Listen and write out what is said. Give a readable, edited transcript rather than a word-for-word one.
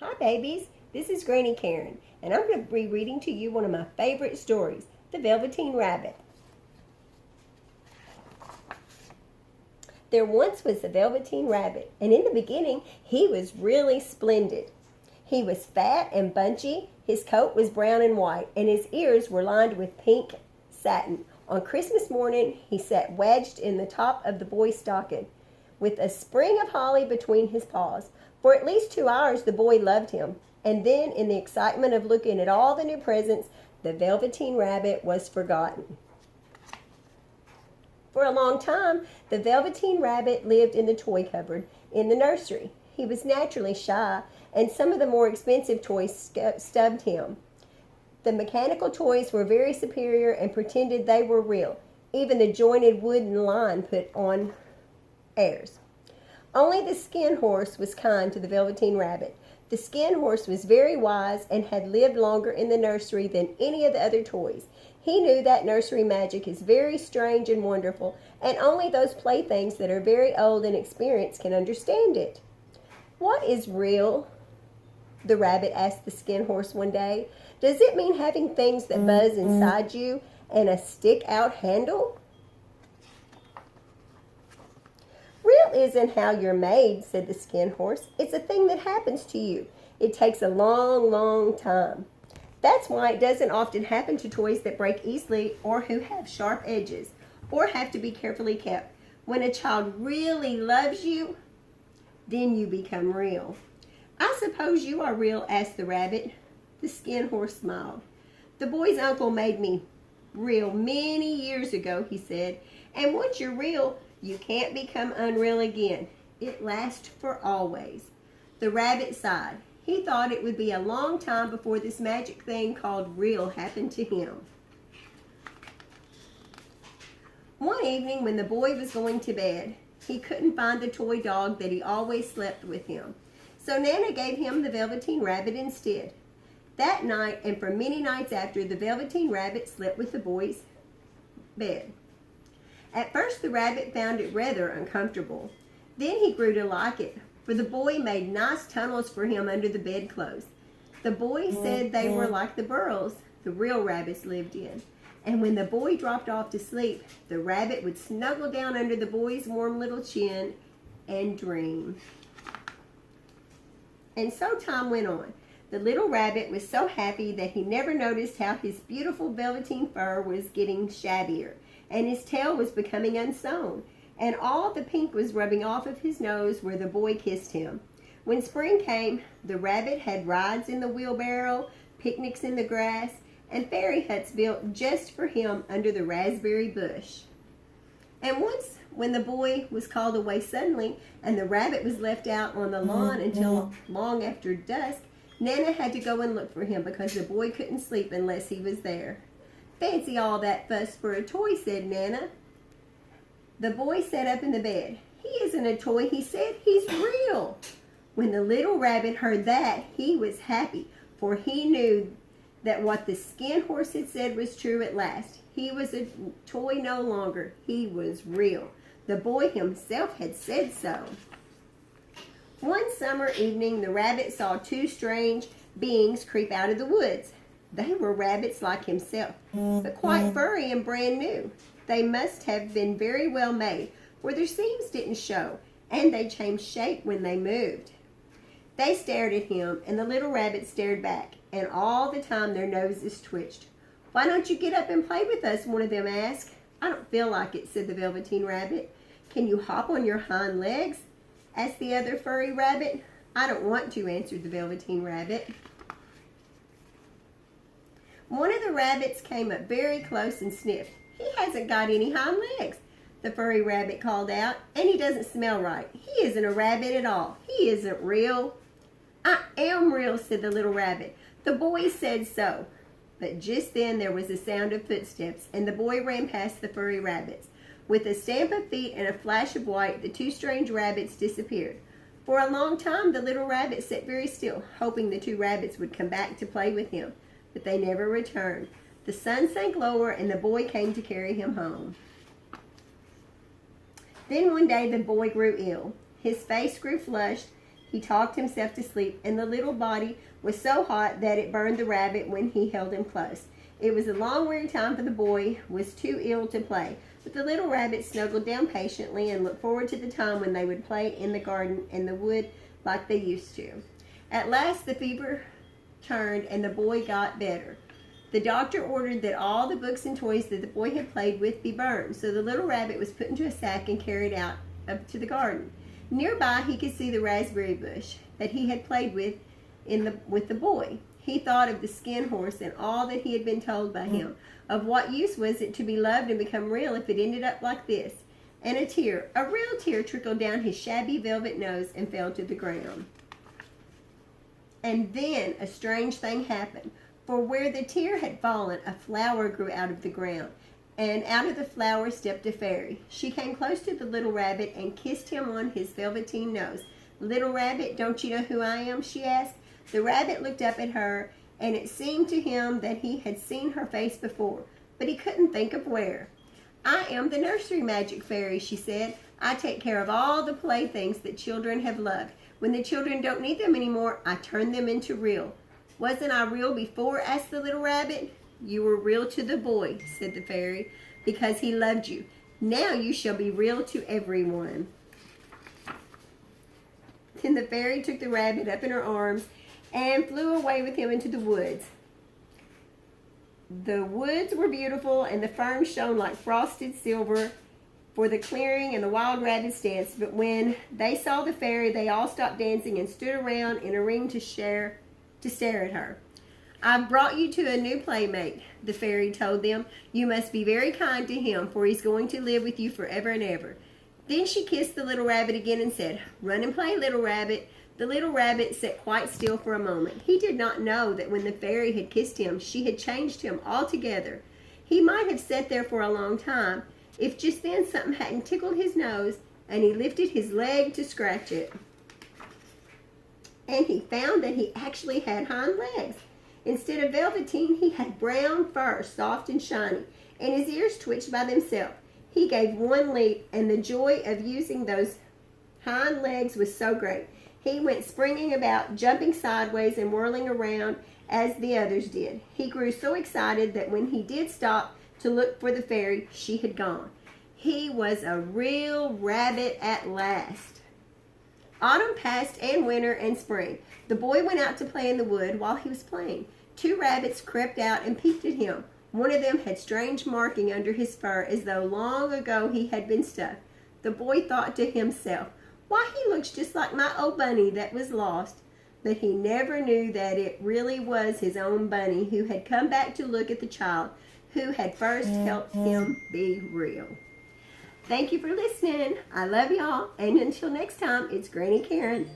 Hi babies, this is Granny Karen, and I'm going to be reading to you one of my favorite stories, The Velveteen Rabbit. There once was a Velveteen Rabbit, and in the beginning he was really splendid. He was fat and bunchy, his coat was brown and white, and his ears were lined with pink satin. On Christmas morning he sat wedged in the top of the boy's stocking, with a sprig of holly between his paws. For at least 2 hours the boy loved him, and then in the excitement of looking at all the new presents, the Velveteen Rabbit was forgotten. For a long time, the Velveteen Rabbit lived in the toy cupboard in the nursery. He was naturally shy, and some of the more expensive toys stubbed him. The mechanical toys were very superior and pretended they were real. Even the jointed wooden line put on airs. Only the Skin Horse was kind to the Velveteen Rabbit. The Skin Horse was very wise and had lived longer in the nursery than any of the other toys. He knew that nursery magic is very strange and wonderful, and only those playthings that are very old and experienced can understand it. "What is real?" the rabbit asked the Skin Horse one day. "Does it mean having things that buzz inside you and a stick-out handle?" "Real isn't how you're made," said the Skin Horse. "It's a thing that happens to you. It takes a long, long time. That's why it doesn't often happen to toys that break easily or who have sharp edges or have to be carefully kept. When a child really loves you, then you become real." "I suppose you are real?" asked the rabbit. The Skin Horse smiled. "The boy's uncle made me real many years ago," he said. "And once you're real, you can't become unreal again. It lasts for always." The rabbit sighed. He thought it would be a long time before this magic thing called real happened to him. One evening when the boy was going to bed, he couldn't find the toy dog that he always slept with him. So Nana gave him the Velveteen Rabbit instead. That night, and for many nights after, the Velveteen Rabbit slept with the boy's bed. At first the rabbit found it rather uncomfortable. Then he grew to like it, for the boy made nice tunnels for him under the bedclothes. The boy said they were like the burrows the real rabbits lived in. And when the boy dropped off to sleep, the rabbit would snuggle down under the boy's warm little chin and dream. And so time went on. The little rabbit was so happy that he never noticed how his beautiful velveteen fur was getting shabbier, and his tail was becoming unsewn, and all the pink was rubbing off of his nose where the boy kissed him. When spring came, the rabbit had rides in the wheelbarrow, picnics in the grass, and fairy huts built just for him under the raspberry bush. And once, when the boy was called away suddenly and the rabbit was left out on the lawn until long after dusk, Nana had to go and look for him because the boy couldn't sleep unless he was there. "Fancy all that fuss for a toy," said Nana. The boy sat up in the bed. "He isn't a toy," he said. "He's real." When the little rabbit heard that, he was happy, for he knew that what the Skin Horse had said was true at last. He was a toy no longer. He was real. The boy himself had said so. One summer evening, the rabbit saw two strange beings creep out of the woods. They were rabbits like himself, but quite furry and brand new. They must have been very well made, for their seams didn't show, and they changed shape when they moved. They stared at him, and the little rabbit stared back, and all the time their noses twitched. "Why don't you get up and play with us?" one of them asked. "I don't feel like it," said the Velveteen Rabbit. "Can you hop on your hind legs?" asked the other furry rabbit. "I don't want to," answered the Velveteen Rabbit. One of the rabbits came up very close and sniffed. "He hasn't got any hind legs," the furry rabbit called out, "and he doesn't smell right. He isn't a rabbit at all. He isn't real." "I am real," said the little rabbit. "The boy said so." But just then there was a sound of footsteps, and the boy ran past the furry rabbits. With a stamp of feet and a flash of white, the two strange rabbits disappeared. For a long time the little rabbit sat very still, hoping the two rabbits would come back to play with him. But they never returned. The sun sank lower, and the boy came to carry him home. Then one day the boy grew ill. His face grew flushed, He talked himself to sleep, and the little body was so hot that it burned the rabbit when he held him close. It was a long, weary time for the boy, was too ill to play. But the little rabbit snuggled down patiently and looked forward to the time when they would play in the garden and the wood like they used to. At last the fever turned and the boy got better. The doctor ordered that all the books and toys that the boy had played with be burned, so the little rabbit was put into a sack and carried out up to the garden. Nearby he could see the raspberry bush that he had played with the boy. He thought of the skin horse and all that he had been told by him. Of what use was it to be loved and become real if it ended up like this? And a real tear trickled down his shabby velvet nose and fell to the ground. And then a strange thing happened. For where the tear had fallen, a flower grew out of the ground, and out of the flower stepped a fairy. She came close to the little rabbit and kissed him on his velveteen nose. "Little rabbit, don't you know who I am?" she asked. The rabbit looked up at her, and it seemed to him that he had seen her face before, but he couldn't think of where. "I am the nursery magic fairy," she said. "I take care of all the playthings that children have loved. When the children don't need them anymore, I turn them into real." "Wasn't I real before?" asked the little rabbit. "You were real to the boy," said the fairy, "because he loved you. Now you shall be real to everyone." Then the fairy took the rabbit up in her arms and flew away with him into the woods. The woods were beautiful, and the ferns shone like frosted silver for the clearing, and the wild rabbits danced. But when they saw the fairy, they all stopped dancing and stood around in a ring to stare at her. "I've brought you to a new playmate," the fairy told them. "You must be very kind to him, for he's going to live with you forever and ever." Then she kissed the little rabbit again and said, "Run and play, little rabbit." The little rabbit sat quite still for a moment. He did not know that when the fairy had kissed him, she had changed him altogether. He might have sat there for a long time, if just then something hadn't tickled his nose, and he lifted his leg to scratch it. And he found that he actually had hind legs. Instead of velveteen, he had brown fur, soft and shiny, and his ears twitched by themselves. He gave one leap, and the joy of using those hind legs was so great. He went springing about, jumping sideways and whirling around as the others did. He grew so excited that when he did stop to look for the fairy, she had gone. He was a real rabbit at last. Autumn passed, and winter and spring. The boy went out to play in the wood. While he was playing, 2 rabbits crept out and peeped at him. One of them had strange marking under his fur, as though long ago he had been stuffed. The boy thought to himself, "Why, he looks just like my old bunny that was lost." But he never knew that it really was his own bunny who had come back to look at the child who had first helped him be real. Thank you for listening. I love y'all. And until next time, it's Granny Karen.